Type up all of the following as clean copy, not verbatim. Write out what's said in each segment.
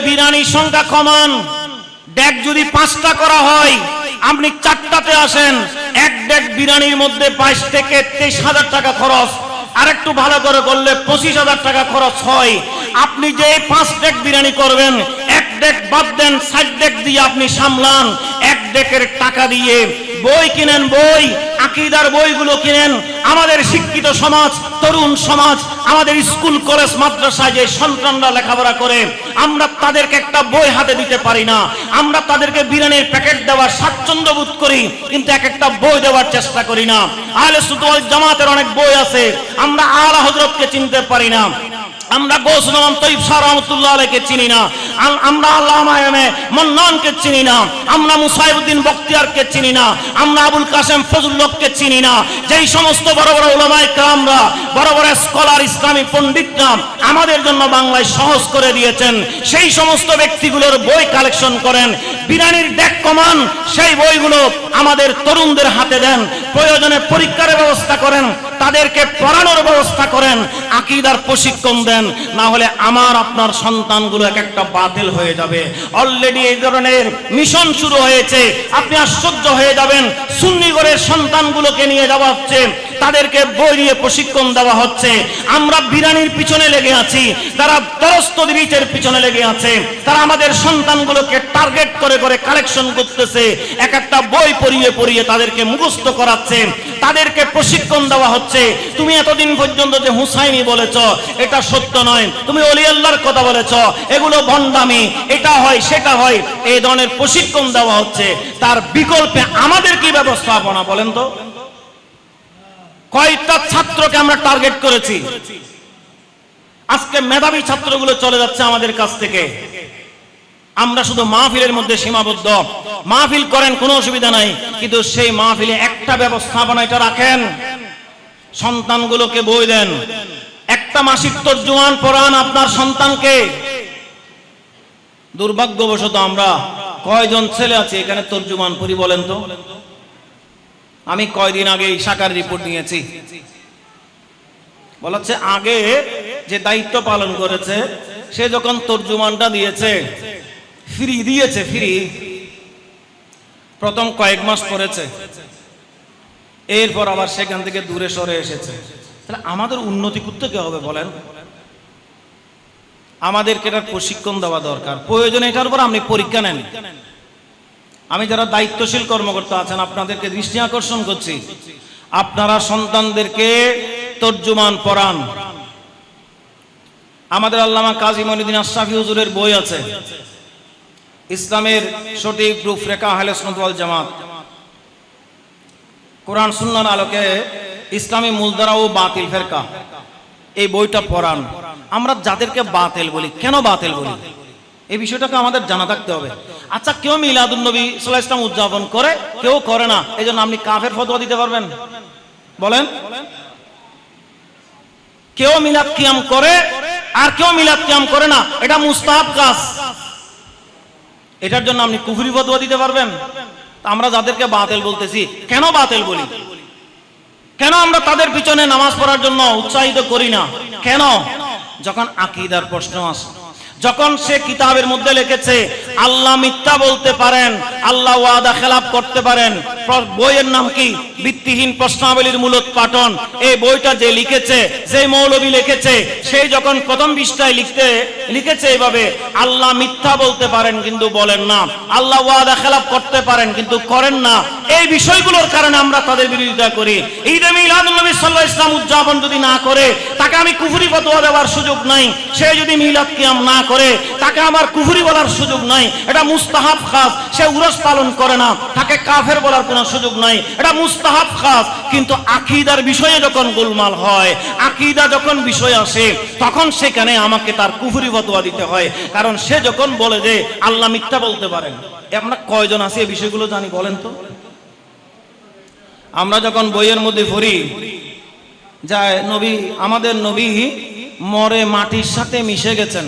বিরিয়ানির সংখ্যা কমান, ডেক যদি 5টা করা হয়, আপনি 4টাতে আসেন, এক ডেক বিরিয়ানির মধ্যে 22 থেকে 23,000 টাকা খরচ, আর একটু ভালো করে করলে 25,000 টাকা খরচ হয়। আপনি যে 5 ডেক বিরিয়ানি করবেন, এক ডেক বাদ দেন, 60 ডেক দিয়ে আপনি সামলান। এক ডেকের টাকা দিয়ে বই কিনেন, বই আকীদার বইগুলো কিনেন। আমাদের শিক্ষিত সমাজ, তরুণ সমাজ, আমাদের স্কুল কলেজ মাদ্রাসায় যে সন্তানরা লেখাপড়া করে, আমরা তাদেরকে একটা বই হাতে দিতে পারি না। আমরা তাদেরকে বিরিয়ানির প্যাকেট দেওয়ার স্বাচ্ছন্দ্য বোধ করি, কিন্তু এক একটা বই দেওয়ার চেষ্টা করি না। আহলে সুন্নাত ওয়াল জামাতের অনেক বই আছে, আমরা আলা হযরতকে চিনতে পারি না, আমরা গৌসুল আজম তৈয়ব শাহ রাহমাতুল্লাহ আলাইহিকে চিনি না, আমরা আল্লামা এমএ মান্নানকে চিনি না, আমরা মুসাইবউদ্দিন বখতিয়ারকে চিনি না, আমরা আবুল কাসেম ফজলুল্লাহকে চিনি না। যেই সমস্ত বড় বড় উলামায়ে কেরামরা, বড় বড় স্কলার, ইসলামী পণ্ডিতরা আমাদের জন্য বাংলায় সহজ করে দিয়েছেন, সেই সমস্ত ব্যক্তিগুলোর বই কালেকশন করেন। বিরিয়ানির ডেক কমান, সেই বইগুলো আমাদের তরুণদের হাতে দেন। প্রয়োজনে পরীক্ষার ব্যবস্থা করেন, তাদেরকে পড়ানোর ব্যবস্থা করেন, আকীদার প্রশিক্ষণ দেন। না হলে আমার আপনার সন্তানগুলো এক একটা বাতিল হয়ে যাবে। অলরেডি এই ধরনের মিশন শুরু হয়েছে, আপনি আশ্চর্য হয়ে যাবেন। সুন্নি ঘরের সন্তানগুলোকে নিয়ে যাওয়া হচ্ছে, তাদেরকে বই দিয়ে প্রশিক্ষণ দেওয়া হচ্ছে। আমরা বিরিয়ানির পিছনে লেগে আছি, তারা দরস্তগীরের পিছনে লেগে আছে। তারা আমাদের সন্তানগুলোকে টার্গেট করে করে কালেকশন করতেছে, এক একটা বই পড়িয়ে পড়িয়ে তাদেরকে মুখস্থ করাচ্ছে, তাদেরকে প্রশিক্ষণ দেওয়া হচ্ছে। তুমি এতদিন পর্যন্ত যে হুসাইনি বলেছ, এটা সত্য নয়। তুমি ওলি আল্লাহর কথা বলেছ, এগুলো ভণ্ডামি, এটা হয় সেটা হয়, এই ধরনের প্রশিক্ষণ দেওয়া হচ্ছে। তার বিকল্পে আমাদের কি ব্যবস্থাপনা বলেন তো? কয়টা ছাত্রকে আমরা টার্গেট করেছি? আজকে মেধাবী ছাত্রগুলো চলে যাচ্ছে আমাদের কাছ থেকে। আমরা শুধু মাহফিলের মধ্যে সীমাবদ্ধ। মাহফিল করেন, কোনো অসুবিধা নাই, কিন্তু সেই মাহফিলে একটা ব্যবস্থাপনা এটা রাখেন, সন্তানগুলোকে বই দেন, একটা মাসিক তরজুমান পড়ান আপনার সন্তানকে। দুর্ভাগ্যবশত আমরা কয়জন ছেলে আছে এখানে তরজুমান পড়ি বলেন তো? আমি কয়দিন আগে শাখার রিপোর্ট নিয়েছি, বলা হচ্ছে আগে যে দায়িত্ব পালন করেছে সে যখন তরজুমানটা দিয়েছে, ফ্রি দিয়েছে, ফ্রি, প্রথম কয়েক মাস পড়েছে, এরপর আবার সেখান থেকে দূরে সরে এসেছে। তাহলে আমাদের উন্নতি করতে কি হবে বলেন? আমাদেরকে এটার প্রশিক্ষণ দেওয়া দরকার। প্রয়োজনে এটার উপর আপনি পরীক্ষা নেন। আমি যারা দায়িত্বশীল কর্মকর্তা আছেন আপনাদেরকে দৃষ্টি আকর্ষণ করছি, আপনারা সন্তানদেরকে তরজুমান পড়ান। আমাদের আল্লামা কাজী মঈনুদ্দিন আশরাফী হুজুরের বই আছে, ইসলামের সঠিক রূপরেখা আহলে সুন্নাত ওয়াল জামাত, কোরআন সুন্নাহর আলোকে ইসলামী মূলধারা ও বাতিল ফেরকা, এই বইটা পড়ান। আমরা যাদেরকে বাতিল বলি, কেন বাতিল বলি, এই বিষয়টাকে আমাদের জানা থাকতে হবে। আচ্ছা, কেউ মিলাদুন নবী সাল্লাল্লাহু আলাইহি ওয়াসাল্লাম উদযাপন করে, কেউ করে না, এই জন্য আপনি কাফের ফতোয়া দিতে পারবেন বলেন? কেউ মিলাদ কিয়াম করে আর কেউ মিলাদ কিয়াম করে না, এটা মুস্তাহাব কাজ, এটার জন্য আপনি কুফরি ফতোয়া দিতে পারবেন? আমরা যাদেরকে বাতিল বলতেছি, কেন বাতিল বলি, কেন আমরা তাদের পিছনে নামাজ পড়ার জন্য উৎসাহিত করি না কেন? যখন আকীদার প্রশ্ন আসে, যখন সে কিতাবের মধ্যে লিখেছে আল্লাহ মিথ্যা বলতে পারেন, আল্লাহ ওয়াদা খেলাফ করতে পারেন, বইয়ের নাম কি? ভিত্তিহীন প্রশ্নাবলীর মূলোৎপাটন। এই বইটা যে লিখেছে, যে মৌলবী লিখেছে, সেই যখন প্রথম পৃষ্ঠায় লিখেছে এইভাবে, আল্লাহ মিথ্যা বলতে পারেন কিন্তু বলেন না, আল্লাহ ওয়াদা খেলাফ করতে পারেন কিন্তু করেন না, এই বিষয়গুলোর কারণে আমরা তাদের বিরোধিতা করি। ঈদে মিলাদুন নবী সাল্লাল্লাহু আলাইহি ওয়াসাল্লাম উদযাপন যদি না করে, তাকে আমি কুফরি ফতোয়া দেওয়ার সুযোগ নাই। সে যদি মিলাদ কিয়াম না করে, তাকে আমার কুফরি বলার সুযোগ নাই। এটা মুস্তাহাব কাজ। সে উরস পালন করে না, তাকে কাফের বলার কোনো সুযোগ নাই। এটা মুস্তাহাব কাজ। কিন্তু আকীদার বিষয়ে যখন গোলমাল হয়, আকীদা যখন বিষয় আসে, তখন সেখানে আমাকে তার কুফরি ফতোয়া দিতে হয়। কারণ সে যখন বলে যে আল্লাহ মিথ্যা বলতে পারেন, আমরা কয়জন আছি এই বিষয়গুলো জানি বলেন তো? আমরা যখন বইয়ের মধ্যে পড়ি যায় নবী, আমাদের নবী মরে মাটির সাথে মিশে গেছেন,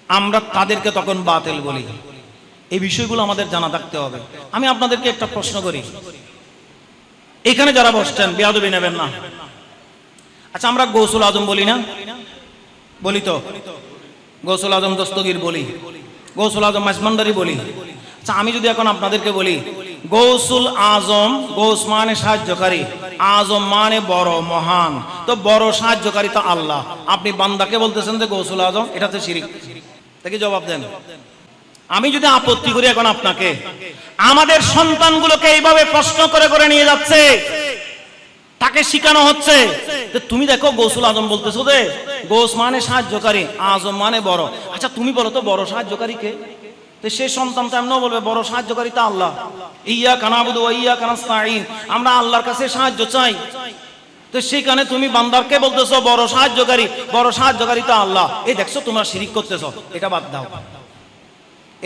আমরা তাদেরকে তখন বাতিল বলি। এই বিষয়গুলো আমাদের জানা থাকতে হবে। আমি আপনাদেরকে একটা প্রশ্ন করি, এখানে যারা বসছেন বেয়াদবি নেবেন না। আচ্ছা, আমরা গৌসুল আজম বলি না? বলি তো? গৌসুল আজম দস্তগীর বলি, গৌসুল আজম মাইজভান্ডারি বলি। আচ্ছা, আমি যদি এখন আপনাদেরকে বলি গৌসুল আজম, গৌস মানে সাহায্যকারী, আজম মানে বড় মহান, তো বড় সাহায্যকারী তো আল্লাহ, আপনি বান্দাকে বলতেছেন যে গৌসুল আজম, এটা তো শিরিক। কি জবাব দেন? আমি যদি আপত্তি করি এখন আপনাকে, আমাদের সন্তানগুলোকে এইভাবে প্রশ্ন করে করে নিয়ে যাচ্ছে, তাকে শিখানো হচ্ছে যে তুমি দেখো গৌসুল আজম বলতেছো যে গৌস মানে সাহায্যকারী, আজম মানে বড়। আচ্ছা তুমি বলো তো বড় সাহায্যকারী কে? তো সে সন্তান তো এমনও বলবে বড় সাহায্যকারী তো আল্লাহ, ইয়্যাকা না'বুদু ওয়া ইয়্যাকা নাস্তাঈন, আমরা আল্লাহর কাছে সাহায্য চাই। তো সেখানে তুমি বান্দারকে বলতেছো বড় সাহায্যকারী, বড় সাহায্যকারী তো আল্লাহ, এই দেখছো তোমরা শিরিক করতেছো, এটা বাদ দাও।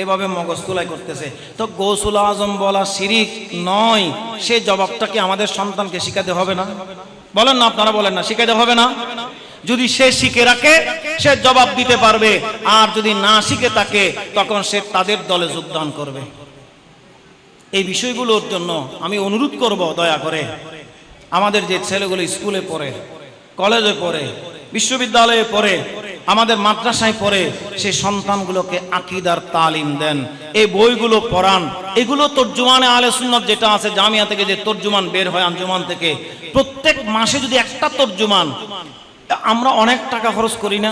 এভাবে মগজ তুলাই করতেছে। তো গৌসুল আজম বলা শিরিক নয়, সে জবাবটা কি আমাদের সন্তানকে শিখাতে হবে না? বলেন না, আপনারা বলেন না, শিখাতে হবে না? যদি সে শিখে রাখে সে জবাব দিতে পারবে, আর যদি না শিখে থাকে তখন সে তাদের দলে যোগদান করবে। এই বিষয়গুলোর জন্য আমি অনুরোধ করব, দয়া করে আমাদের যে ছেলেগুলো স্কুলে পড়ে, কলেজে পড়ে, বিশ্ববিদ্যালয়ে পড়ে, আমাদের মাদ্রাসায় পড়ে, সেই সন্তানগুলোকে আকীদার তালিম দেন, এই বইগুলো পড়ান। এগুলো তর্জুমানে আহলে সুন্নাত যেটা আছে, জামিয়া থেকে যে তর্জুমান বের হয় আঞ্জুমান থেকে, প্রত্যেক মাসে যদি একটা তর্জুমান, আমরা অনেক টাকা খরচ করি না?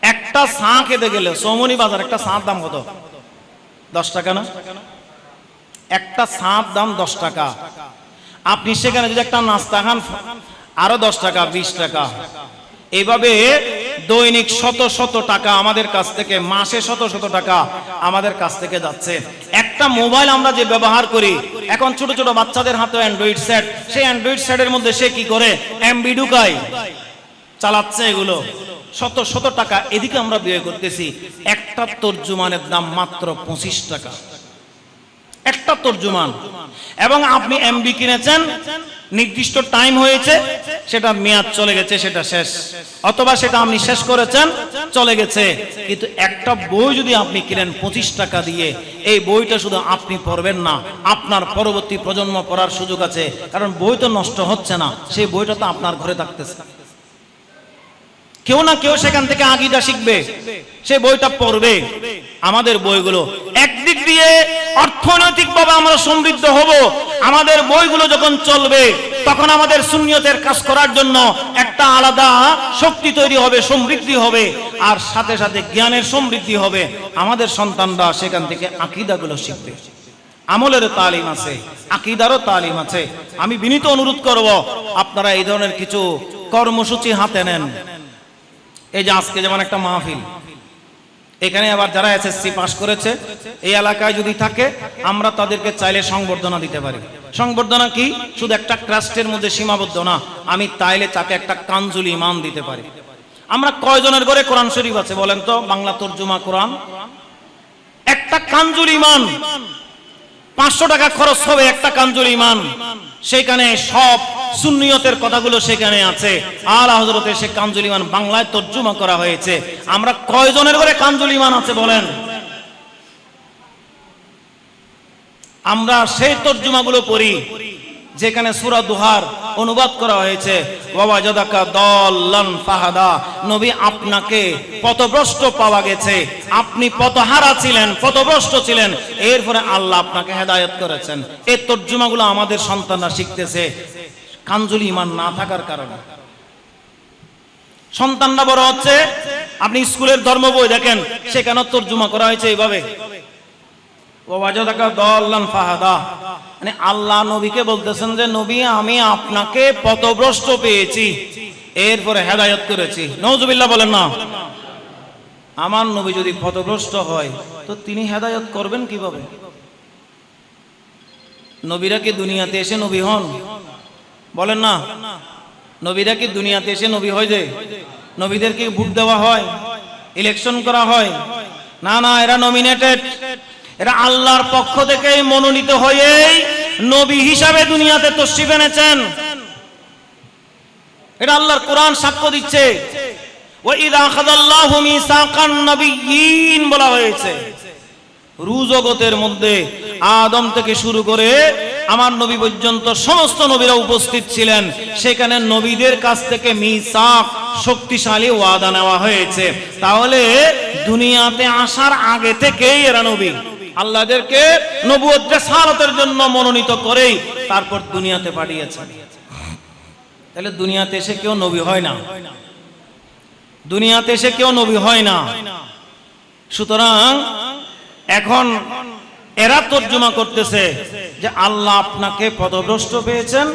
একটা চা খেতে গেলে সৌমনি বাজার একটা চার দাম কত? 10 টাকা না? একটা চার দাম 10 টাকা। আপনি সেখানে যদি একটা নাস্তা খান আরো 10 টাকা, 20 টাকা, এইভাবে দৈনিক শত শত টাকা আমাদের কাছ থেকে, মাসে শত শত টাকা আমাদের কাছ থেকে যাচ্ছে। একটা মোবাইল আমরা যে ব্যবহার করি, এখন ছোট ছোট বাচ্চাদের হাতে অ্যান্ড্রয়েড সেট, সেই অ্যান্ড্রয়েড সেটের মধ্যে সে কি করে? এমবি ঢুকায়, চালাচ্ছে, এগুলো শত শত টাকা এদিকে আমরা ব্যয় করতেছি। একটা তর্জুমানের দাম মাত্র 25 টাকা, একটা তর্জুমান। এবং আপনি এমবি কিনেছেন, নির্দিষ্ট টাইম হয়েছে, সেটা মেয়াদ চলে গেছে, সেটা শেষ, অথবা সেটা আপনি শেষ করেছেন, চলে গেছে। কিন্তু একটা বই যদি আপনি কিনেন 25 টাকা দিয়ে, এই বইটা শুধু আপনি পড়বেন না, আপনার পরবর্তী প্রজন্ম পড়ার সুযোগ আছে, কারণ বই তো নষ্ট হচ্ছে না, সেই বইটা তো আপনার ঘরে থাকতেছে। কেউ না কেউ সেখান থেকে আকীদা শিখবে, সে বইটা পড়বে। আমাদের বইগুলো একদিক দিয়ে অর্থনৈতিকভাবে আমরা সমৃদ্ধ হব, আমাদের বইগুলো যখন চলবে তখন আমাদের সুন্নিয়তের কাজ করার জন্য একটা আলাদা শক্তি তৈরি হবে, সমৃদ্ধি হবে, আর সাথে সাথে জ্ঞানের সমৃদ্ধি হবে। আমাদের সন্তানরা সেখান থেকে আকীদাগুলো শিখবে। আমলের তালিম আছে, আকীদারও তালিম আছে। আমি বিনীত অনুরোধ করব আপনারা এই ধরনের কিছু কর্মসূচি হাতে নেন। এই যে আজকে যেমন একটা মাহফিল, এখানে আবার যারা এসএসসি পাস করেছে এই এলাকায় যদি থাকে, আমরা তাদেরকে চাইলে সংবর্ধনা দিতে পারি। সংবর্ধনা কি শুধু একটা ক্রাস্টের মধ্যে সীমাবদ্ধ না, আমি তাইলে তাকে একটা কানজুল ইমান দিতে পারি। আমরা কয়জনের ঘরে কোরআন শরীফ আছে বলেন তো? বাংলা তর্জমা কোরআন, একটা কানজুল ইমান 500 টাকা খরচ হবে, একটা কানজুল ইমান। সেখানে সব সুন্নিয়তের কথাগুলো সেখানে আছে। আলা হযরতের সে কানজুল ইমান বাংলায় তর্জমা করা হয়েছে। আমরা কয়জনের ঘরে কানজুল ইমান আছে বলেন? আমরা সেই তর্জমাগুলো পড়ি যেখানে সূরা দুহার অনুবাদ করা হয়েছে, ওয়াজাদাকা দাল্লান ফাহাদা, নবী আপনাকে পথভ্রষ্ট পাওয়া গেছে, আপনি পথহারা ছিলেন, পথভ্রষ্ট ছিলেন, এরপরে আল্লাহ আপনাকে হেদায়েত করেছেন। এই তর্জমাগুলো আমাদের সন্তানরা শিখতেছে কানজুল ঈমান না থাকার কারণে। সন্তানরা বড় হচ্ছে, আপনি স্কুলের ধর্ম বই দেখেন, সেখানে তর্জমা করা হয়েছে এইভাবে, ওয়াজাদাকা দাল্লান ফাহাদা, মানে আল্লাহ নবীকে বলতেছেন যে নবী আমি আপনাকে পথভ্রষ্ট পেয়েছি, এরপরে হেদায়েত করেছি। নাউজুবিল্লাহ বলেন না। আমার নবী যদি পথভ্রষ্ট হয় তো তিনি হেদায়েত করবেন কিভাবে? নবীরা কি দুনিয়াতে এসে নবী হন? বলেন না। নবীরা কি দুনিয়াতে এসে নবী হয়? যে নবীদেরকে ভোট দেওয়া হয়, ইলেকশন করা হয়? না না, এরা নমিনেটেড, এরা আল্লাহর পক্ষ থেকে মনোনীত হয়েই নবী হিসাবে দুনিয়াতে তশরিফ এনেছেন। এটা আল্লাহর কোরআন সাক্ষ্য দিচ্ছে। ওয়া ইযা আখাযাল্লাহু মিসাকান নাবিয়্যিন বলা হয়েছে। রু জগতের মধ্যে আদম থেকে শুরু করে আমার নবী পর্যন্ত সমস্ত নবীরা উপস্থিত ছিলেন। সেখানে নবীদের কাছ থেকে মিসাক শক্তিশালী ওয়াদা নেওয়া হয়েছে। তাহলে দুনিয়াতে আসার আগে থেকেই এরা নবী, আল্লাহদেরকে নবুয়ত রিসালাতের জন্য মনোনীত করেই তারপর দুনিয়াতে পাঠিয়েছে। তাহলে দুনিয়াতে এসে কেউ নবী হয় না, দুনিয়াতে এসে কেউ নবী হয় না। সুতরাং এখন এরা তর্জমা করতেছে যে আল্লাহ আপনাকে পথভ্রষ্ট পেয়েছেন,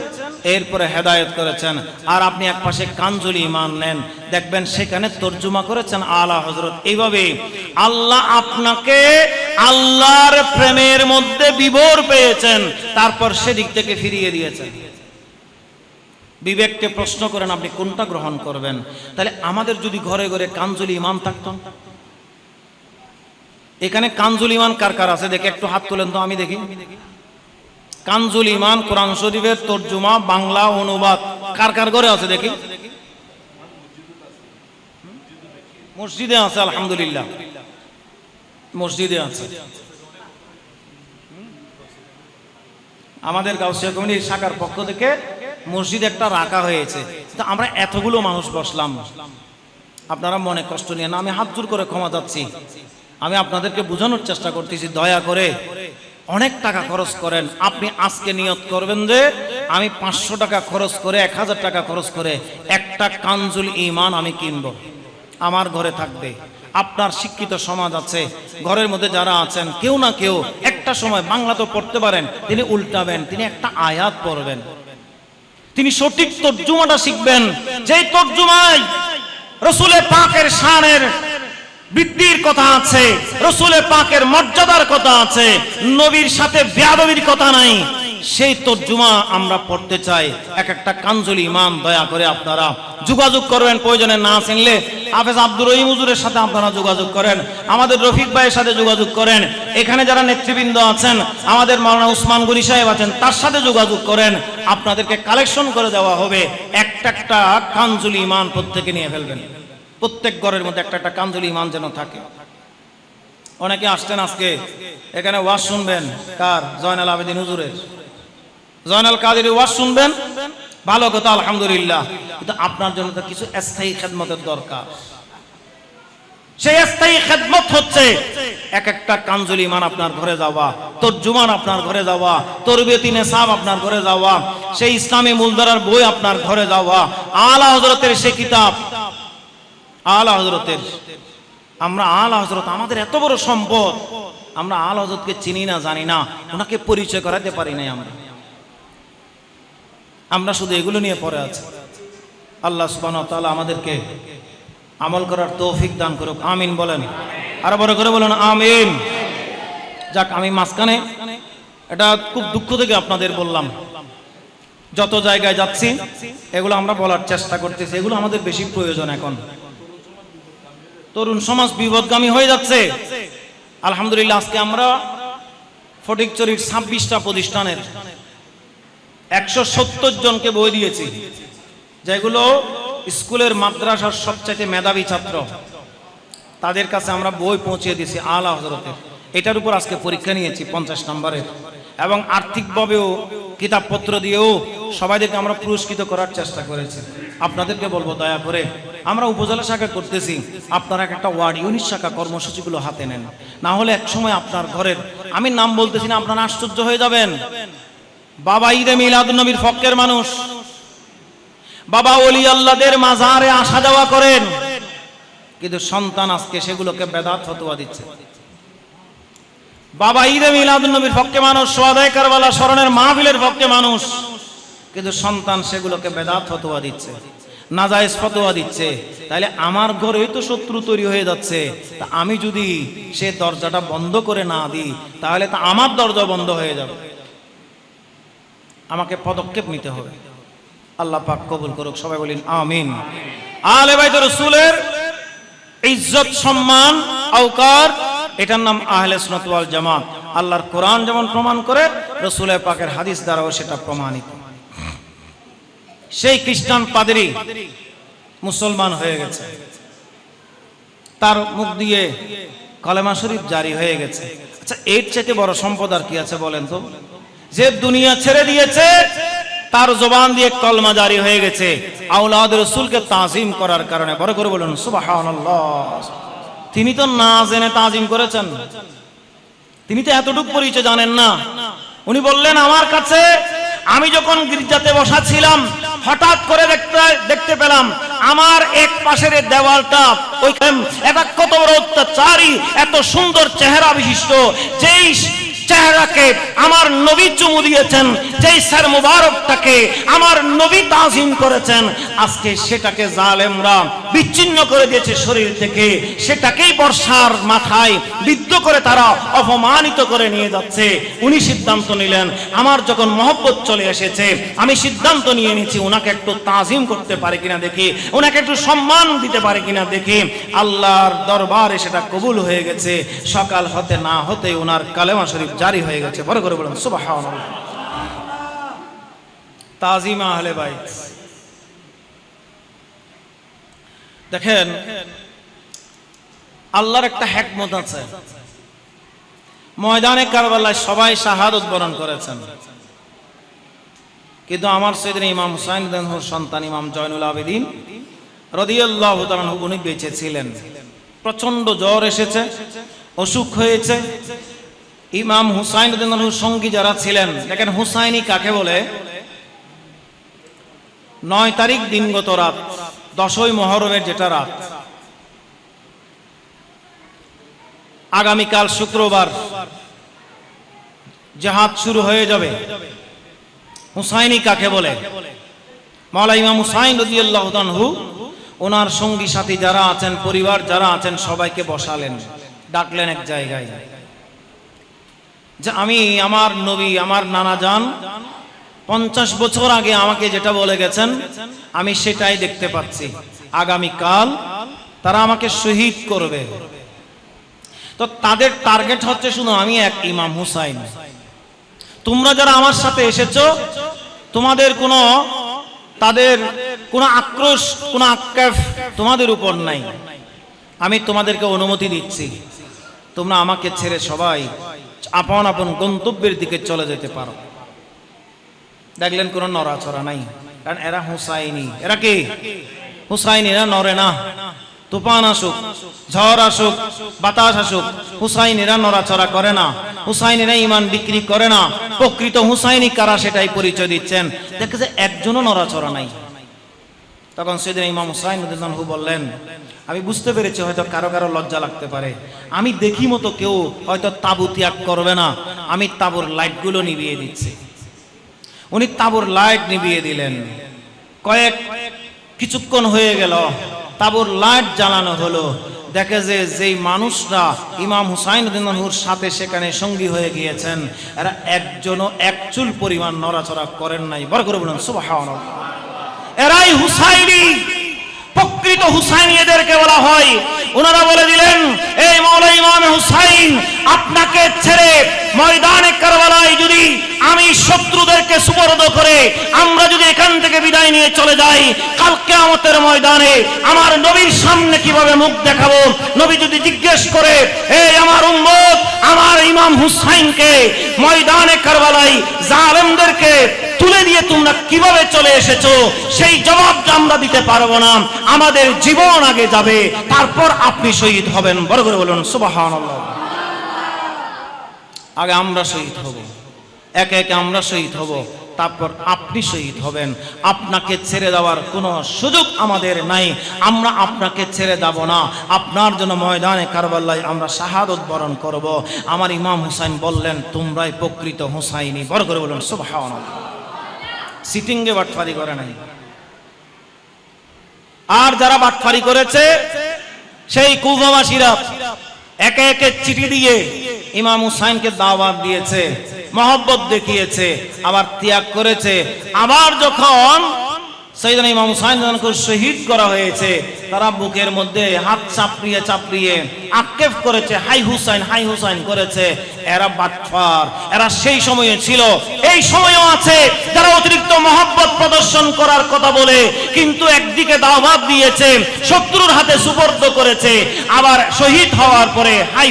এরপরে হেদায়েত করেছেন, আর আপনি এক পাশে কানজুলি ঈমান নেন। দেখবেন সেখানে তর্জমা করেছেন আলা হযরত এইভাবে, আল্লাহ আপনাকে আল্লাহর প্রেমের মধ্যে বিভোর পেয়েছেন, তারপর সেদিক থেকে ফিরিয়ে দিয়েছেন। বিবেককে প্রশ্ন করেন আপনি কোনটা গ্রহণ করবেন। তাহলে আমাদের যদি ঘরে ঘরে কানজুলি ঈমান থাকতো, এখানে কানজুল ঈমান কার কার আছে দেখে একটু হাত তোলেন তো আমি দেখি। কানজুল ঈমান কোরআন শরীফের তরজমা বাংলা অনুবাদ কার কার ঘরে আছে দেখি। মসজিদে আছে, আলহামদুলিল্লাহ মসজিদে আছে। আমাদের গাউসিয়া কমিটির শাখার পক্ষ থেকে মসজিদ একটা রাখা হয়েছে। তো আমরা এতগুলো মানুষ বসলাম, আপনারা মনে কষ্ট নিয়ে না, আমি হাত জোর করে ক্ষমা চাচ্ছি। আমি আপনাদেরকে বোঝানোর চেষ্টা করতেছি, দয়া করে অনেক টাকা খরচ করেন। আপনি আজকে নিয়ত করবেন যে আমি 500 টাকা খরচ করে 1000 টাকা খরচ করে একটা কানজুল ঈমান আমি কিনব, আমার ঘরে থাকবে। আপনার শিক্ষিত সমাজ আছে, ঘরের মধ্যে যারা আছেন কেউ না কেউ একটা সময় বাংলা তো পড়তে পারেন, তিনি উল্টাবেন, তিনি একটা আয়াত পড়বেন, তিনি সঠিক তর্জমাটা শিখবেন, যেই তর্জমায় রাসূল পাকের শানের বৃদ্ধির কথা আছে, রাসূল পাকের মর্যাদার কথা আছে, নবীর সাথে বেয়াদবির কথা নাই। সেই তর্জমা আমরা পড়তে চাই। এক একটা কানজুল ঈমান দয়া করে আপনারা যোগাযোগ করবেন, প্রয়োজনে না চিনলে হাফেজ আব্দুর রহিম হুজুরের সাথে আপনারা যোগাযোগ করেন, আমাদের রফিক ভাইয়ের সাথে যোগাযোগ করেন, এখানে যারা নেতৃবৃন্দ আছেন, আমাদের মাওলানা উসমান গনি সাহেব আছেন, তার সাথে যোগাযোগ করেন। আপনাদেরকে কালেকশন করে দেওয়া হবে। একটা একটা কানজুল ঈমান প্রত্যেকে নিয়ে ফেলবেন, প্রত্যেক ঘরের মধ্যে একটা একটা কানজুল ঈমান যেন থাকে। অনেকে আসছেন আজকে এখানে ওয়াজ শুনবেন, কার? জয়নাল আবেদিন হুজুরের, জয়নাল কাদেরী ওয়াজ শুনবেন, ভালো কথা আলহামদুলিল্লাহ, কিন্তু আপনার জন্য তো কিছু স্থায়ী খেদমতের দরকার। সেই স্থায়ী খেদমত হচ্ছে এক একটা কানজুল ঈমান আপনার ঘরে যাওয়া, তর্জুমান আপনার ঘরে যাওয়া, তরবিয়তি নিসাব আপনার ঘরে যাওয়া, সেই ইসলামী মূলধারার বই আপনার ঘরে যাওয়া, আলা হযরতের সেই কিতাব, আলা হযরতের। আমরা আলা হযরত, আমাদের এত বড় সম্পদ, আমরা আলা হযরতকে চিনি না, জানি না, ওনাকে পরিচয় করাতে পারি নাই। আমরা শুধু এগুলো নিয়ে পড়ে আছি। আল্লাহ সুবহানাহু ওয়া তাআলা আমাদেরকে আমল করার তৌফিক দান করুক, আমিন বলেন, আরো বড় করে বলেন আমিন। যাক, আমি মাঝখানে এটা খুব দুঃখ থেকে আপনাদের বললাম, যত জায়গায় যাচ্ছি এগুলো আমরা বলার চেষ্টা করতেছি, এগুলো আমাদের বেশি প্রয়োজন। এখন তরুণ সমাজ বিপদগামী হয়ে যাচ্ছে। আলহামদুলিল্লাহ, আজকে আমরা ফটিকছড়ির 26টা প্রতিষ্ঠানের 170 জনকে বই দিয়েছি, যেগুলো স্কুলের মাদ্রাসার সবচাইতে মেধাবী ছাত্র, তাদের কাছে আমরা বই পৌঁছে দিয়েছি আলা হযরতের। এটার উপর আজকে পরীক্ষা নিয়েছি 50 নম্বরের, এবং আর্থিকভাবেও কিতাবপত্র দিয়েও সবাইদেরকে আমরা পুরস্কৃত করার চেষ্টা করেছি। আপনাদেরকে বলবো দয়া করে, আমরা উপজেলা শাখা করতেছি, আপনারা একটা ওয়ার্ড ইউনিট শাখা কর্মসূচিগুলো হাতে নেন, না হলে এক সময় আপনার ঘরের, আমি নাম বলতেছি না, আপনারা আশ্চর্য হয়ে যাবেন। বাবা ঈদে মিলাদুন নবীর পক্ষের মানুষ, বাবা ওলি আল্লাহদের মাজারে আসা যাওয়া করেন, কিন্তু সন্তান আজকে সেগুলোকে বেদাত ফতোয়া দিচ্ছে। বাবা ঈদে মিলাদুন নবীর পক্ষে মানুষ, সোহাদায়ে কারবালা স্মরণের মাহফিলের পক্ষে মানুষ, কিন্তু সন্তান সেগুলোকে বেদাত ফতোয়া দিচ্ছে, নাজায়েজ ফতোয়া দিচ্ছে। তাহলে আমার ঘরেই তো শত্রু তৈরি হয়ে যাচ্ছে। তা আমি যদি সে দরজাটা বন্ধ করে না দিই, তাহলে তা আমার দরজা বন্ধ হয়ে যাবে। আমাকে পদক্ষেপ নিতে হবে। আল্লাহ পাক কবুল করুক, সবাই বলেন আমিন। আলে বাইত রাসূলের ইজ্জত, সম্মান, আওকার, এটার নাম আহলে সুন্নাত ওয়াল জামাত। আল্লাহর কোরআন যেমন প্রমাণ করে, রাসূল পাকের হাদিস দ্বারাও সেটা প্রমাণিত। সেই খ্রিস্টান পাদ্রী মুসলমান হয়ে গেছে, তার মুখ দিয়ে কলেমা শরীফ জারি হয়ে গেছে। আচ্ছা, এর চেয়ে বড় সম্পদ আর কি আছে বলেন তো? যে দুনিয়া ছেড়ে দিয়েছে তার জবান দিয়ে কলমা জারি হয়ে গেছে আওলাদ রাসূলকে তাজিম করার কারণে। বড় করে বলুন সুবহানাল্লাহ। তিনি তো না জেনে তাজিম করেছেন, তিনি তো এতটুকু পরিচয় জানেন না। উনি বললেন আমার কাছে আমি যখন গির্জাতে বসা ছিলাম হঠাৎ করে দেখতে পেলাম আমার এক পাশের দেওয়ালটা ওইখানে এটা কত বড় অত্যাচারী, এত সুন্দর চেহারা বিশিষ্ট, যেই চেহারাকে আমার নবী চুমু দিয়েছেন, যেই স্যার মুবারকটাকে আমার নবী তাজিম করেছেন, আজকে সেটাকে জালেমরা বিচ্ছিন্ন করে দিয়েছে শরীর থেকে, সেটাকেই বর্ষার মাথায় বিদ্ধ করে তারা অপমানিত করে নিয়ে যাচ্ছে। উনি সিদ্ধান্ত নিলেন আমার যখন মহব্বত চলে এসেছে আমি সিদ্ধান্ত নিয়ে নিয়েছি ওনাকে একটু তাজিম করতে পারে কিনা দেখি, ওনাকে একটু সম্মান দিতে পারে কিনা দেখি। আল্লাহর দরবারে সেটা কবুল হয়ে গেছে। সকাল হতে না হতে ওনার কালেমা শরীফ জারি হয়ে গেছে। বড় করে বলুন সুবহানাল্লাহ। তাজিম আহলে বাইত। দেখেন আল্লাহর একটা হিকমত আছে। ময়দানে কারবালায় সবাই শাহাদাত বরণ করেছেন, কিন্তু আমার সাইয়েদনা ইমাম হুসাইন রাদিয়াল্লাহু সন্তান ইমাম জয়নুল আবেদিন রাদিয়াল্লাহু তাআলা উনি বেঁচে ছিলেন। প্রচন্ড জ্বর এসেছে, অসুখ হয়েছে। ইমাম হুসাইন রাদিয়াল্লাহু সঙ্গী যারা ছিলেন, দেখেন হুসাইনি কাকে বলে? 9 তারিখ দিনগত রাত, 10ই মুহররমের যেটা রাত, আগামীকাল শুক্রবার জিহাদ শুরু হয়ে যাবে। হুসাইনি কাকে বলে? মাওলানা ইমাম হুসাইন রাদিয়াল্লাহু আনহু ওনার সঙ্গী সাথী যারা আছেন, পরিবার যারা আছেন, সবাইকে বসালেন, ডাকলেন এক জায়গায় যে আমি আমার নবী আমার নানা জান 50 বছর আগে আমাকে যেটা বলে গেছেন আমি সেটাই দেখতে পাচ্ছি। আগামীকাল তারা আমাকে শহীদ করবে। তো তাদের টার্গেট হচ্ছে শুনো আমি এক ইমাম হুসাইন। তোমরা যারা আমার সাথে এসেছো তোমাদের তাদের কোনো আক্রোশ, কোনো আক্ষেপ তোমাদের উপর নাই। আমি তোমাদেরকে অনুমতি দিচ্ছি, তোমরা আমাকে ছেড়ে সবাই আপন আপন গন্তব্যের দিকে চলে যেতে পারো। দেখলেন কোনো নড়াচড়া নাই, কারণ এরা হুসাইনি। এরা কি হুসাইনি? এরা নড়ে না। তুফান আসুক, ঝড় আসুক, বাতাস আসুক, হুসাইনিরা নড়াচড়া করে না। হুসাইনিরা ঈমান বিক্রি করে না। প্রকৃত হুসাইনি কারা সেটাই পরিচয় দিচ্ছেন। দেখেছে একজনও নড়াচড়া নাই। তখন সেদিন ইমাম হুসাইন রাদিয়াল্লাহু আনহু বললেন আমি বুঝতে পেরেছি হয়তো কারো কারো লজ্জা লাগতে পারে, আমি দেখি মতো কেউ হয়তো তাবু ত্যাগ করবে না, আমি তাবুর লাইটগুলো নিভিয়ে দিচ্ছি। উনি তাবুর লাইট নিভিয়ে দিলেন। কিছুক্ষণ হয়ে গেল, তাবুর লাইট জ্বালানো হলো। দেখে যে যেই মানুষরা ইমাম হুসাইন রাদিয়াল্লাহু আনহুর সাথে সেখানে সঙ্গী হয়ে গিয়েছেন এরা একজনও এক চুল পরিমাণ নড়াচড়া করেন নাই। বড় করে বলুন সুবহানাল্লাহ। এরাই হুসাইনি। প্রকৃত হুসাইনি এদেরকে বলা হয়। ওনারা বলে দিলেন এই মাওলানা ইমাম হুসাইন আপনাকে ছেড়ে ময়দানে কারবালায় যদি আমি শত্রুদেরকে সুপর্দ করে আমরা যদি এখান থেকে বিদায় নিয়ে চলে যাই, কাল কিয়ামতের ময়দানে আমার নবীর সামনে কিভাবে মুখ দেখাবো? নবী যদি জিজ্ঞেস করে এই আমার উম্মত আমার ইমাম হুসাইনকে ময়দানে কারবালায় জালেমদেরকে তুলে দিয়ে তোমরা কিভাবে চলে এসেছো, সেই জবাবটা আমরা দিতে পারবো না। আমাদের জীবন আগে যাবে, তারপর আপনি শহীদ হবেন। বড় করে বলুন সুবহানাল্লাহ। আগে আমরা শহীদ হব, একে একে আমরা শহীদ হব, তারপর আপনি শহীদ হবেন। আপনাকে ছেড়ে দেওয়ার কোনো সুযোগ আমাদের নাই। আমরা আপনাকে ছেড়ে যাব না। আপনার জন্য ময়দানে কারবালায় আমরা শাহাদত বরণ করব। আমার ইমাম হুসাইন বললেন তোমরাই প্রকৃত হুসাইনি। বড় করে বলুন সুবহানাল্লাহ। সিটিংয়ে বাটফারি করে নাই। আর যারা বাটফারি করেছে সেই কুফাবাসীরা একে একে চিঠি দিয়ে ইমাম হুসাইনকে দাওয়াত দিয়েছে, মহব্বত দেখিয়েছে, আবার ত্যাগ করেছে। আবার যখন সাইয়েদনা ইমাম হুসাইনকে শহীদ করা হয়েছে তারা বুকের মধ্যে হাত চাপড়িয়ে চাপড়িয়ে আক্ষেপ করেছে, হাই হুসাইন করেছে। এরা বাটফার, এরা সেই সময়ে ছিল, এই সময়ও আছে যারা অতিরিক্ত মহব্বত প্রদর্শন করার কথা বলে কিন্তু একদিকে দাওয়াত দিয়েছে, শত্রুর হাতে সুপর্দ করেছে, আবার শহীদ হওয়ার পরে হাই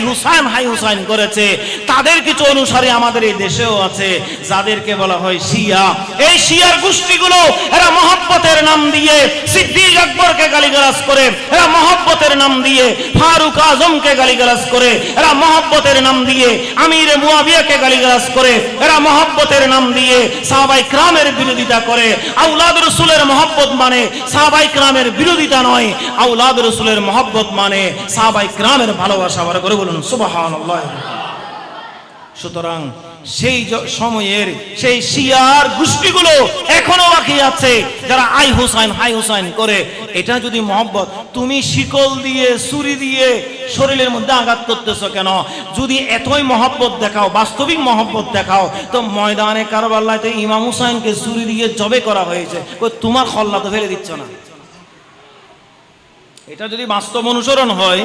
হুসাইন করেছে। তাদের কিছু অনুসারী আমাদের এই দেশেও আছে যাদেরকে বলা হয় শিয়া। এই শিয়ার গোষ্ঠীগুলো এরা মহব্বতের নাম দিয়ে সিদ্দিক আকবরকে গালিগালাজ করে, এরা মহব্বতের নাম দিয়ে ফারুক আজমকে গালিগালাজ করে, এরা মহব্বতের নাম দিয়ে আমিরে মুয়াবিয়াকে গালিগালাজ করে, এরা মহব্বতের নাম দিয়ে সাহাবায়ে কিরামের বিরোধিতা করে। আওলাদ রাসূলের মহব্বত মানে সাহাবায়ে কিরামের বিরোধিতা নয়, আওলাদ রাসূলের মহব্বত মানে সাহাবায়ে কিরামের ভালোবাসা। আবার করে বলুন সুবহানাল্লাহ। সুতরাং সেই সময়ের সেই শিয়ার গোষ্ঠীগুলো এখনো বাকি আছে যারা হাই হুসাইন করে। এটা যদি মহব্বত, তুমি শিকল দিয়ে ছুরি দিয়ে শরীরের মধ্যে আঘাত করতেছ কেন? যদি এতই মহব্বত দেখাও, বাস্তবিক মহব্বত দেখাও, তো ময়দানে কারবালায় তো ইমাম হুসাইনকে ছুরি দিয়ে জবে করা হয়েছে, তোমার খল্লা তো ফেলে দিচ্ছ না। এটা যদি বাস্তব অনুসরণ হয়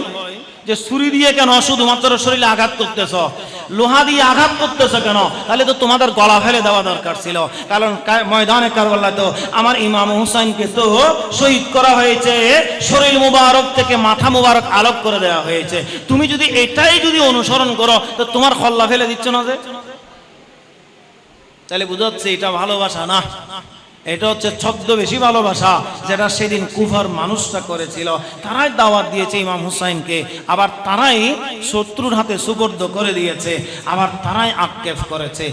যে ছুরি দিয়ে কেন শুধুমাত্র শরীরে আঘাত করতেছ, লোহা দিয়ে আঘাত করতেছ কেন, তাহলে তো তোমাদের গলা ফেলে দেওয়া দরকার ছিল। কারণ ময়দানে কারবালায় তো আমার ইমাম হুসাইনকে তো শহীদ করা হয়েছে, শরীর মুবারক থেকে মাথা মুবারক আলোক করে দেওয়া হয়েছে। তুমি যদি এটাই যদি অনুসরণ করো তো তোমার খল্লা ফেলে দিচ্ছ না যে, তাহলে বুঝাচ্ছে এটা ভালোবাসা না, এটা হচ্ছে ছদ্মবেশী ভালোবাসা, যেটা সেদিন কুফার মানুষরা করেছিল। তারাই দাওয়াত দিয়েছে ইমাম হুসাইনকে, আবার তারাই শত্রুর হাতে সুপর্দ করে দিয়েছে, আবার তারাই আক্ষেপ করেছে।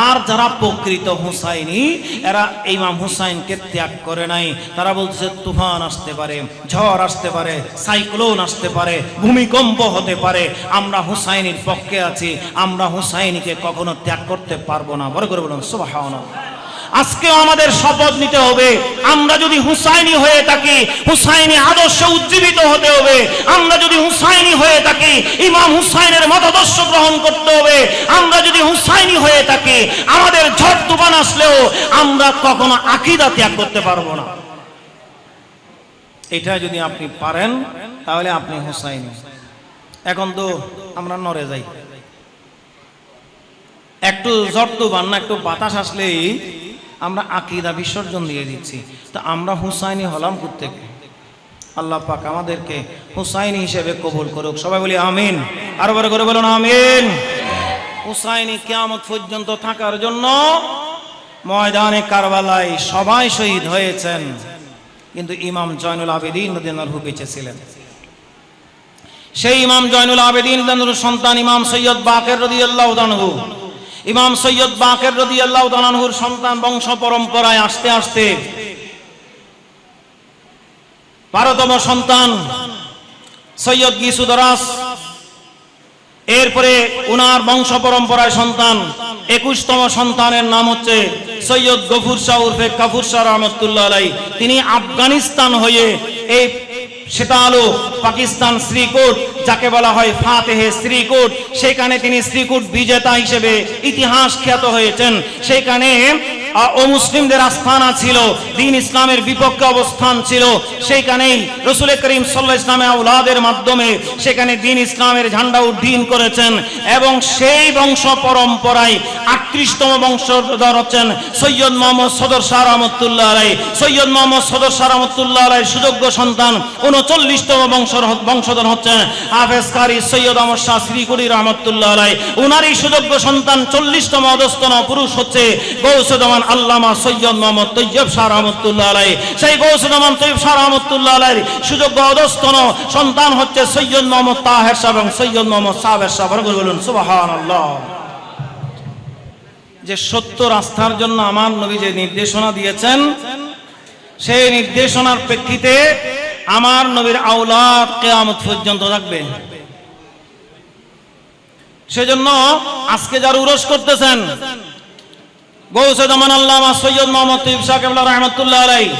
আর যারা প্রকৃত হুসাইনি এরা ইমাম হুসাইনকে ত্যাগ করে নাই। তারা বলছে তুফান আসতে পারে, ঝড় আসতে পারে, সাইক্লোন আসতে পারে, ভূমিকম্প হতে পারে, আমরা হুসাইনির পক্ষে আছি, আমরা হুসাইনিকে কখনো ত্যাগ করতে পারবো না। বড় করে বলুন সুবহানাল্লাহ। আজকেও আমাদের শপথ নিতে হবে, আমরা যদি হুসাইনি হয়ে থাকি হুসাইনি আদর্শে উজ্জীবিত হতে হবে। আমরা যদি হুসাইনি হয়ে থাকি ইমাম হুসাইনের মতাদর্শ গ্রহণ করতে হবে। আমরা যদি হুসাইনি হয়ে থাকি আমাদের ঝড় তুফান আসলেও আমরা কখনো আকীদা ত্যাগ করতে পারবো না। এটা যদি আপনি পারেন তাহলে আপনি হুসাইনি। এখন তো আমরা নড়ে যাই, একটু ঝড় তুফান না একটু বাতাস আসলেই আমরা আকীদা বিসর্জন দিয়ে দিচ্ছি। তা আমরা হুসাইনি হলাম কোত্থেকে? আল্লাহ পাক আমাদেরকে হুসাইনি হিসেবে কবুল করুক। সবাই বলি আমিন। আরো বড় করে বলুন আমিন। হুসাইনি কিয়ামত পর্যন্ত থাকার জন্য ময়দানে কারবালায় সবাই শহীদ হয়েছেন, কিন্তু ইমাম জয়নুল আবেদিন রাদিয়াল্লাহু আনহু বেঁচে ছিলেন। সেই ইমাম জয়নুল আবেদিন রাদিয়াল্লাহু সন্তান ইমাম সৈয়দ বাকের রাদিয়াল্লাহু আনহু, ইমাম সৈয়দ বাকের রাদিয়াল্লাহু তাআলা আনহুর সন্তান বংশ পরম্পরায় আস্তে আস্তে 12তম সন্তান সৈয়দ গিসুদরাস, এরপরে উনার বংশ পরম্পরায় সন্তান 21তম সন্তানের নাম হচ্ছে সৈয়দ গফুর শাহ উর্ফে কাফুর শাহ রহমতুল্লাহ আলাইহি। তিনি আফগানিস্তান হয়ে এই সেতালো পাকিস্তান শ্রীকোট, যাকে বলা হয় ফাতেহে শ্রীকোট, সেখানে তিনি শ্রীকোট বিজেতা হিসেবে ইতিহাস খ্যাত হয়েছেন। সেখানে অমুসলিমদের আস্থানা ছিল, দ্বীন ইসলামের বিপক্ষে অবস্থান ছিল। সেইখানেই রাসূল করিম সাল্লাল্লাহু আলাইহি ওয়াসাল্লামের আওলাদের মাধ্যমে সেখানে দ্বীন ইসলামের ঝান্ডা উড্ডীন করেছেন। এবং সেই বংশ পরম্পরায় 38তম বংশধর হচ্ছেন সৈয়দ মোহাম্মদ সদর শাহ রহমতুল্লাহ আলাইহি। সৈয়দ মোহাম্মদ সদর শাহ রহমতুল্লাহ আলাইহির সুযোগ্য সন্তান 39তম বংশধর হচ্ছেন হাফেজ কারি সৈয়দ আহমদ শাহ শ্রীকুড়ি রহমতুল্লাহ আলাইহি। উনারই সুযোগ্য সন্তান 40তম অধস্তন পুরুষ হচ্ছে গৌসুদ্দামান আল্লামা সৈয়দ মোহাম্মদ তৈয়ব শাহ রহমতুল্লাহ আলাইহি। সেই গৌসুদ্দামান তৈয়ব শাহ রহমতুল্লাহ আলাইহির সুযোগ্য অধস্তন সন্তান হচ্ছে সৈয়দ মোহাম্মদ তাহের শাহ এবং সৈয়দ মোহাম্মদ সাবের শাহ। বলুন সুবহানাল্লাহ। যে সত্য রাস্তার জন্য আমার নবী যে নির্দেশনা দিয়েছেন, সেই নির্দেশনার প্রেক্ষিতে আমার নবীর আওলাদ কিয়ামত পর্যন্ত থাকবে। সেজন্য আজকে যারা উরস করতেছেন গৌসে জামান আল্লামা সৈয়দ মোহাম্মদ তৈয়ব শাহ কেবলা রহমতুল্লাহ আলাইহি,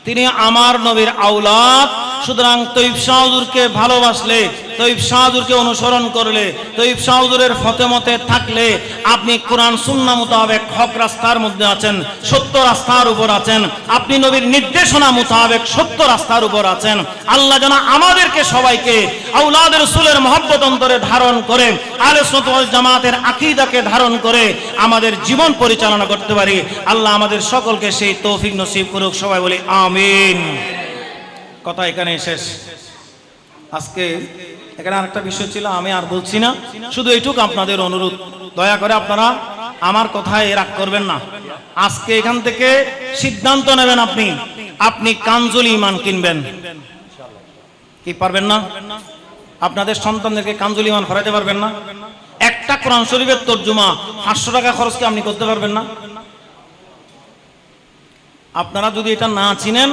তিনি আমার নবীর আওলাদ। সুতরাং তৈয়ব শাহ হুজুরকে ভালোবাসলে তৈব শাহ হুজুরকে অনুসরণ করলে, তৈব শাহ হুজুরের ফতেমতে থাকলে আপনি কোরআন সুন্নাহ মোতাবেক হক রাস্তার মধ্যে আছেন, সত্য রাস্তার উপর আছেন, আপনি নবীর নির্দেশনা মোতাবেক সত্য রাস্তার উপর আছেন। আল্লাহ যেন আমাদেরকে সবাইকে আওলাদ রাসূলের মহব্বত অন্তরে ধারণ করে আহলে সুন্নাত ওয়াল জামাতের আকীদাকে ধারণ করে আমাদের জীবন পরিচালনা করতে পারি। আল্লাহ আমাদের সকলকে সেই তৌফিক নসিব করুক। সবাই বলি আমিন। কথা এখানে শেষ। আজকে এখানে আরেকটা বিষয় ছিল, আমি আর বলছি না, শুধু এইটুকু আপনাদের অনুরোধ, দয়া করে আপনারা আমার কথায় রাগ করবেন না। আজকে এখান থেকে সিদ্ধান্ত নেবেন, আপনি কানজুল ঈমান কিনবেন। কি পারবেন না? আপনাদের সন্তানদেরকে কানজুল ঈমান ফরাইতে পারবেন না? একটা কোরআন শরীফের তরজমা 500 টাকা খরচ কি আপনি করতে পারবেন না? আপনারা যদি এটা না চিনেন,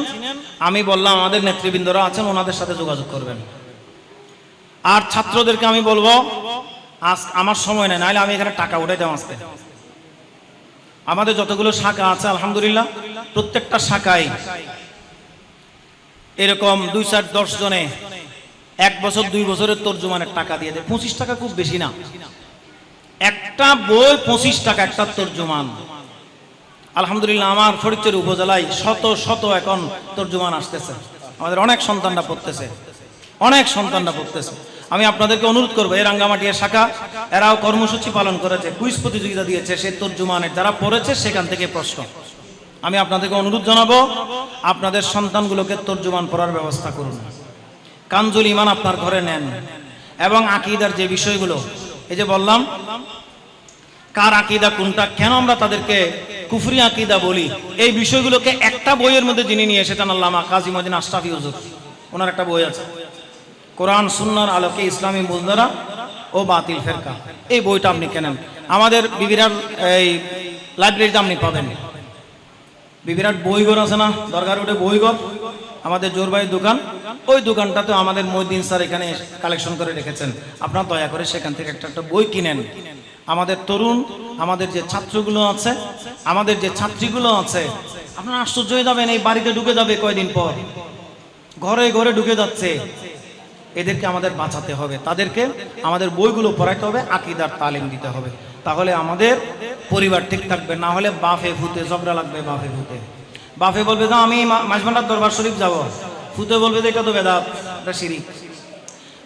আমি বললাম আমাদের নেতৃবৃন্দরা আছেন, ওনাদের সাথে যোগাযোগ করবেন। আর ছাত্রদেরকে আমি বলবো, আজ আমার সময় নেই, নাহলে আমি এখানে টাকা উঠাইতাম। আজকে আমাদের যতগুলো শাখা আছে আলহামদুলিল্লাহ, প্রত্যেকটা শাখায় এরকম 2-4-10 জনে 1 বছর 2 বছরের তরজমানের টাকা দিয়ে দেয়। 25 টাকা খুব বেশি না, একটা বই 25 টাকা, একটা তরজমান। আলহামদুলিল্লাহ আমার ফরিদচর উপজেলায় শত শত এখন তরজমান আসতেছে, আমাদের অনেক সন্তানরা পড়তেছে, অনেক সন্তানরা পড়তেছে। আমি আপনাদেরকে অনুরোধ করবো, এই রাঙ্গামাটিয়া শাখা এরাও কর্মসূচি পালন করেছে, কুইজ প্রতিযোগিতা দিয়েছে, সেই তরজমানের যারা পড়েছে সেখান থেকে প্রশ্ন। আমি আপনাদেরকে অনুরোধ জানাবো, আপনাদের সন্তানগুলোকে তরজমান পড়ার ব্যবস্থা করুন। কানজুল ঈমান আপনার ঘরে নেন, এবং আকীদার যে বিষয়গুলো, এই যে বললাম কার আকীদা কোনটা, কেন আমরা তাদেরকে কুফরি আকীদা বলি, এই বিষয়গুলোকে একটা বইয়ের মধ্যে যিনি নিয়ে এসেছেন আল্লামা কাজী মঈনুদ্দিন আশরাফী হুজুর, ওনার একটা বই আছে, কোরআন সুন্নাহর আলোকে ইসলামী মুজদারা ও বাতিল ফেরকা। এই বইটা আপনি কেনেন, আমাদের বিবিরাট এই লাইব্রেরিতে আপনি পাবেন। বিবিরাট বইঘর আছে না, দরকার ওটা বইঘর, আমাদের জোরবাইয়ের দোকান, ওই দোকানটাতে আমাদের মঈনুদ্দিন স্যার এখানে কালেকশন করে রেখেছেন। আপনারা দয়া করে সেখান থেকে একটা বই কিনেন। আমাদের তরুণ, আমাদের যে ছাত্রগুলো আছে, আমাদের যে ছাত্রীগুলো আছে, আপনারা আশ্চর্য হয়ে যাবেন, এই বাড়িতে ঢুকে যাবে কয়দিন পর, ঘরে ঘরে ঢুকে যাচ্ছে। এদেরকে আমাদের বাঁচাতে হবে, তাদেরকে আমাদের বইগুলো পড়াইতে হবে, আকীদার তালিম দিতে হবে, তাহলে আমাদের পরিবার ঠিক থাকবে। না হলে বাফে ফুতে ঝগড়া লাগবে, বাফে ফুতে। বাফে বলবে যে আমি মাঝভান্ডার দরবার শরীফ যাব, ফুতে বলবে যে এটা তো বেদাত, এটা শিরিক।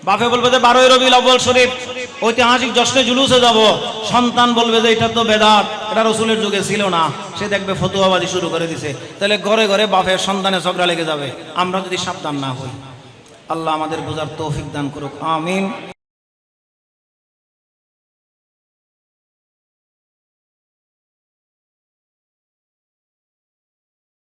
বাপে বলবে যে 12ই রবিউল আউয়াল শরীফ ঐতিহাসিক জশ্নে জুলুসে যাব, সন্তান বলবে যে এটা তো বেদাত, এটা রাসূলের যুগে ছিল না, সে দেখবে ফতোয়াবাজি শুরু করে দিছে। তাহলে ঘরে ঘরে বাপের সন্তানে ঝগড়া লেগে যাবে, আমরা যদি সাবধান না হই। আল্লাহ আমাদের বোঝার তৌফিক দান করুক, আমিন।